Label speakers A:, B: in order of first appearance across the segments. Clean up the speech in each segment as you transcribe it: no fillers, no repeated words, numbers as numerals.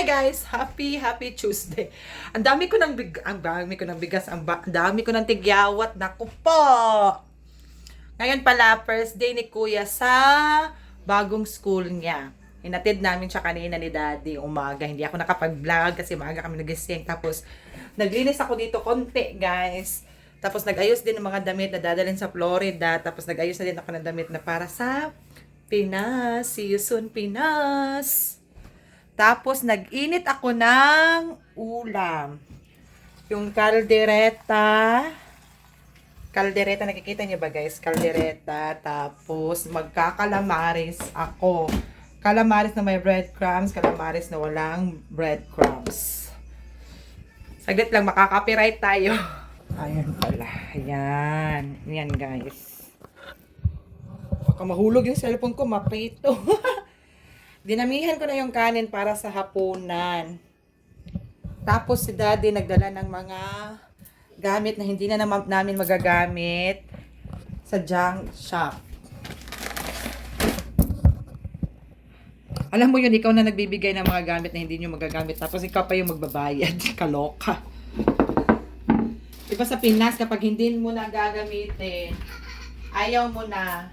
A: Hi guys! Happy Tuesday. Ang dami ko ng bigas, ang dami ko ng tigyawat. Naku po! Ngayon pala, first day ni Kuya sa bagong school niya. Hinatid namin siya kanina ni Daddy umaga. Hindi ako nakapag-vlog kasi maaga kami nagising. Tapos, naglinis ako dito konti, guys. Tapos, nag-ayos din ng mga damit na dadalhin sa Florida. Tapos, nag-ayos na din ako ng damit na para sa Pinas. See you soon, Pinas! Tapos, nag-init ako ng ulam. Yung kaldereta. Kaldereta, nakikita niyo ba guys? Kaldereta. Tapos, magkakalamaris ako. Kalamaris na may breadcrumbs. Kalamaris na walang breadcrumbs. Saglit lang, makaka-copyright tayo. Ayan pala. Ayan. Ayan guys. Baka mahulog yung cellphone ko, maprito. Dinamihan ko na yung kanin para sa hapunan. Tapos si Daddy nagdala ng mga gamit na hindi na namin magagamit sa junk shop. Alam mo yun, ikaw na nagbibigay ng mga gamit na hindi nyo magagamit. Tapos ikaw pa yung magbabayad. Kaloka. Diba sa Pinas, kapag hindi mo na gagamitin, ayaw mo na.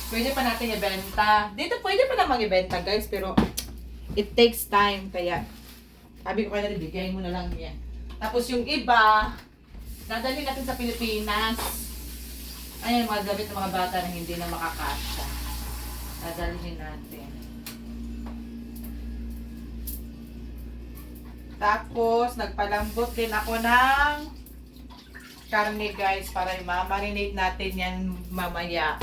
A: Pwede pa natin ibenta. Dito pwede pa namang ibenta guys, pero it takes time. Kaya, sabi ko kaya bigay mo na lang yan. Tapos yung iba, dadalhin natin sa Pilipinas. Ayan, mga gamit ng mga bata na hindi na makakasya. Dadalhin natin. Tapos, nagpalambot din ako ng karne guys, para i-marinate natin yan mamaya.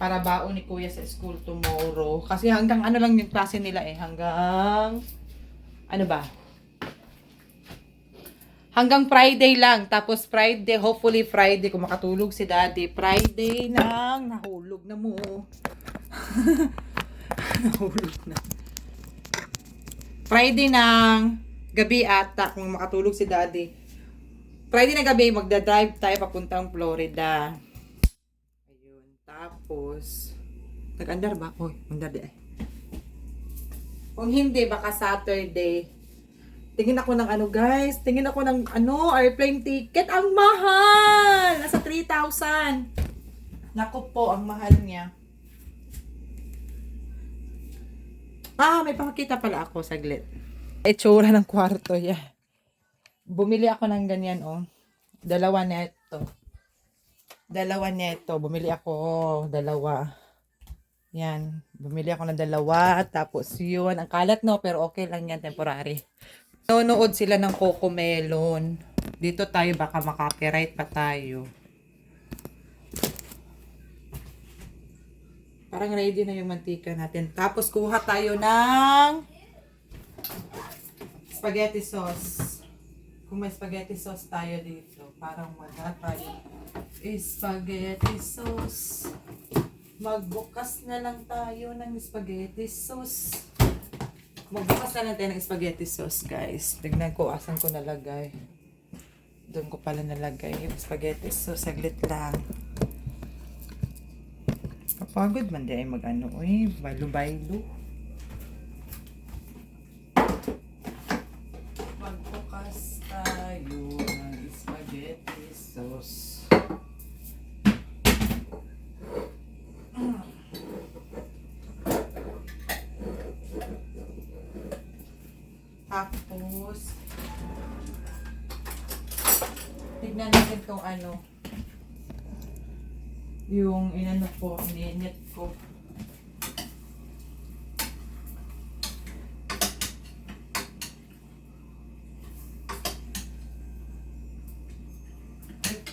A: Para baon ni Kuya sa school tomorrow. Kasi hanggang ano lang yung klase nila eh. Hanggang, ano ba? Hanggang Friday lang. Tapos Friday, hopefully Friday, kung makatulog si Daddy. Friday nang nahulog na mo. Nahulog na. Friday ng gabi ata, kung makatulog si Daddy. Friday na gabi, magdadrive tayo papuntang Florida. Tapos, nag-andar ba? Uy, andar di ay. Kung hindi, baka Saturday. Tingin ako ng ano guys, tingin ako ng airplane ticket. Ang mahal! Nasa 3,000. Naku po, ang mahal niya. May pakita pala ako, saglit. Itsura ng kwarto, yeah. Bumili ako ng ganyan, oh. Dalawa neto. Bumili ako dalawa. Yan, bumili ako ng dalawa. Tapos yun, ang kalat no, pero okay lang yan, temporary. Nanonood sila ng Cocomelon. Dito tayo, baka makapiright pa tayo. Parang ready na yung mantika natin. Tapos kuha tayo ng spaghetti sauce. Kung may spaghetti sauce tayo dito, parang wala tayo. Spaghetti sauce. Magbukas na lang tayo ng spaghetti sauce. Magbukas na lang tayo ng spaghetti sauce, guys. Tignan ko, asan ko nalagay. Doon ko pala nalagay yung spaghetti sauce. Saglit lang. Kapagod man di ay mag-ano. Uy, baylo-baylo. Magbukas tayo ng spaghetti sauce. Tapos, tignan natin itong yung ininit ko.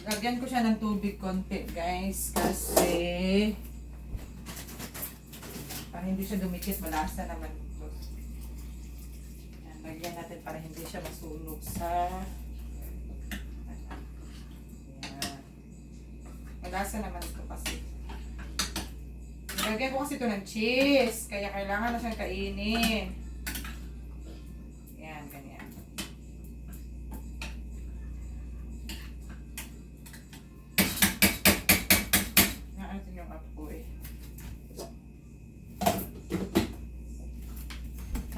A: Lagyan ko siya ng tubig konti, guys, kasi para hindi siya dumikit, malasa naman ito. Lagyan natin para hindi siya masunog sa malasa naman ito kasi. Lagyan ko kasi ito ng cheese, kaya kailangan na siyang kainin. Yan, ganyan. Naatin yung apoy.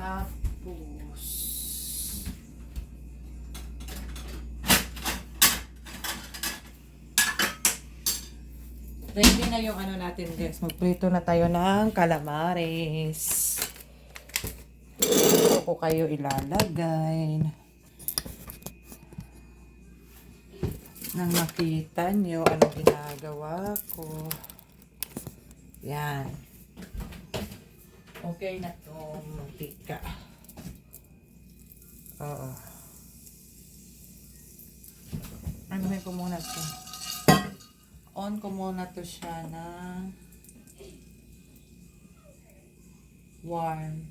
A: Tapos, ready na yung ano natin guys. Magprito na tayo ng calamares. Ito ko kayo ilalagay. Nang makita nyo ano ginagawa ko. Yan. Okay na itong mantika. Oo. Anuhin ko muna ito. On ko muna to siya na warm.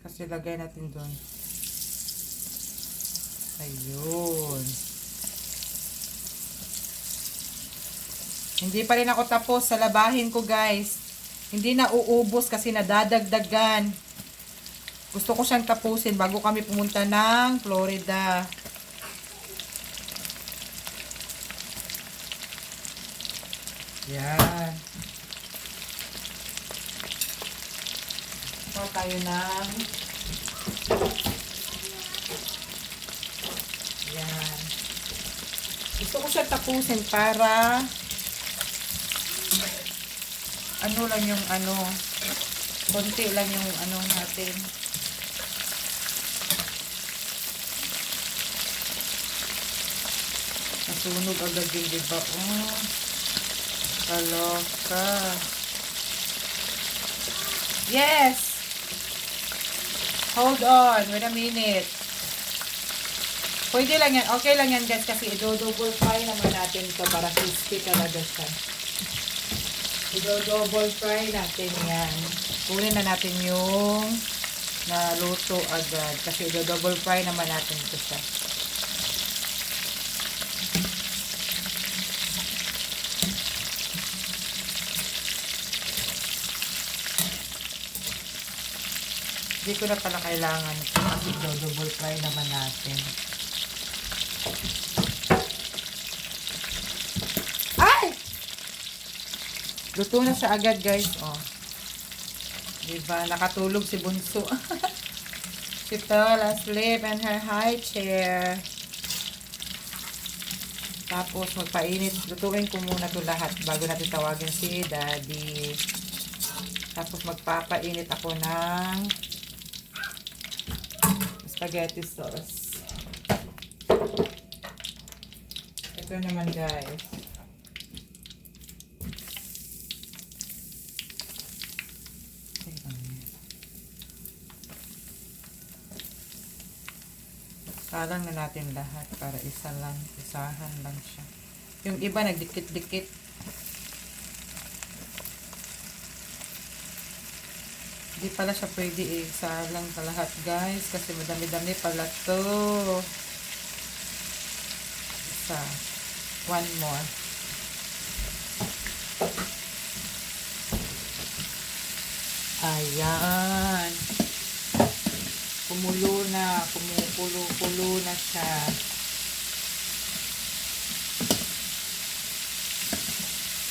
A: Kasi lagay natin doon. Ayun. Hindi pa rin ako tapos sa labahin ko guys. Hindi na uubos kasi nadadagdagan. Gusto ko siyang tapusin bago kami pumunta ng Florida. Yan. Ito tayo ng yan. Gusto ko siya tapusin para ano lang yung ano, konti lang yung ano natin. Nasunog agad yung diba? Oh. Kaloka. Yes! Hold on. Wait a minute. Pwede lang yan. Okay lang yan guys kasi i-double fry naman natin ito para crispy talaga siya. I-double fry natin yan. Kunin na natin yung naluto agad kasi i-double fry naman natin ito siya. Hindi ko na pala kailangan ito kasi double fry naman natin. Ay! Luto na siya agad guys. Oh. Diba? Nakatulog si Bunso. She fell asleep in her high chair. Tapos magpainit. Lutuin ko muna ito lahat bago natin tawagin si Daddy. Tapos magpapainit ako ng spaghetti sauce. Ito naman guys. Salang na natin lahat para isahan lang siya. Yung iba nagdikit-dikit. Hindi pala siya pwede isalang sa lahat guys kasi madami-dami pala to. Isa. One more. Ayan. Kumulo na. Kumukulo-kulo na siya.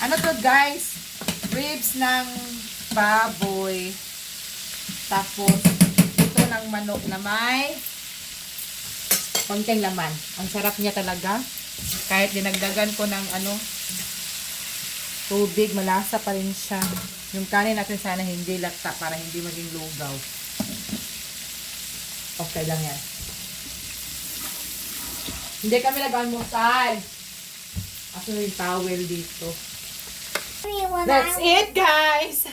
A: Ano to guys? Ribs ng baboy. Tapos, ito ng manok na may konting laman. Ang sarap niya talaga. Kahit dinagdagan ko ng tubig, malasa pa rin siya. Yung kanin natin sana hindi lata para hindi maging lugaw. Okay lang yan. Hindi kami nag-almusal. Ako yung towel dito. That's it guys!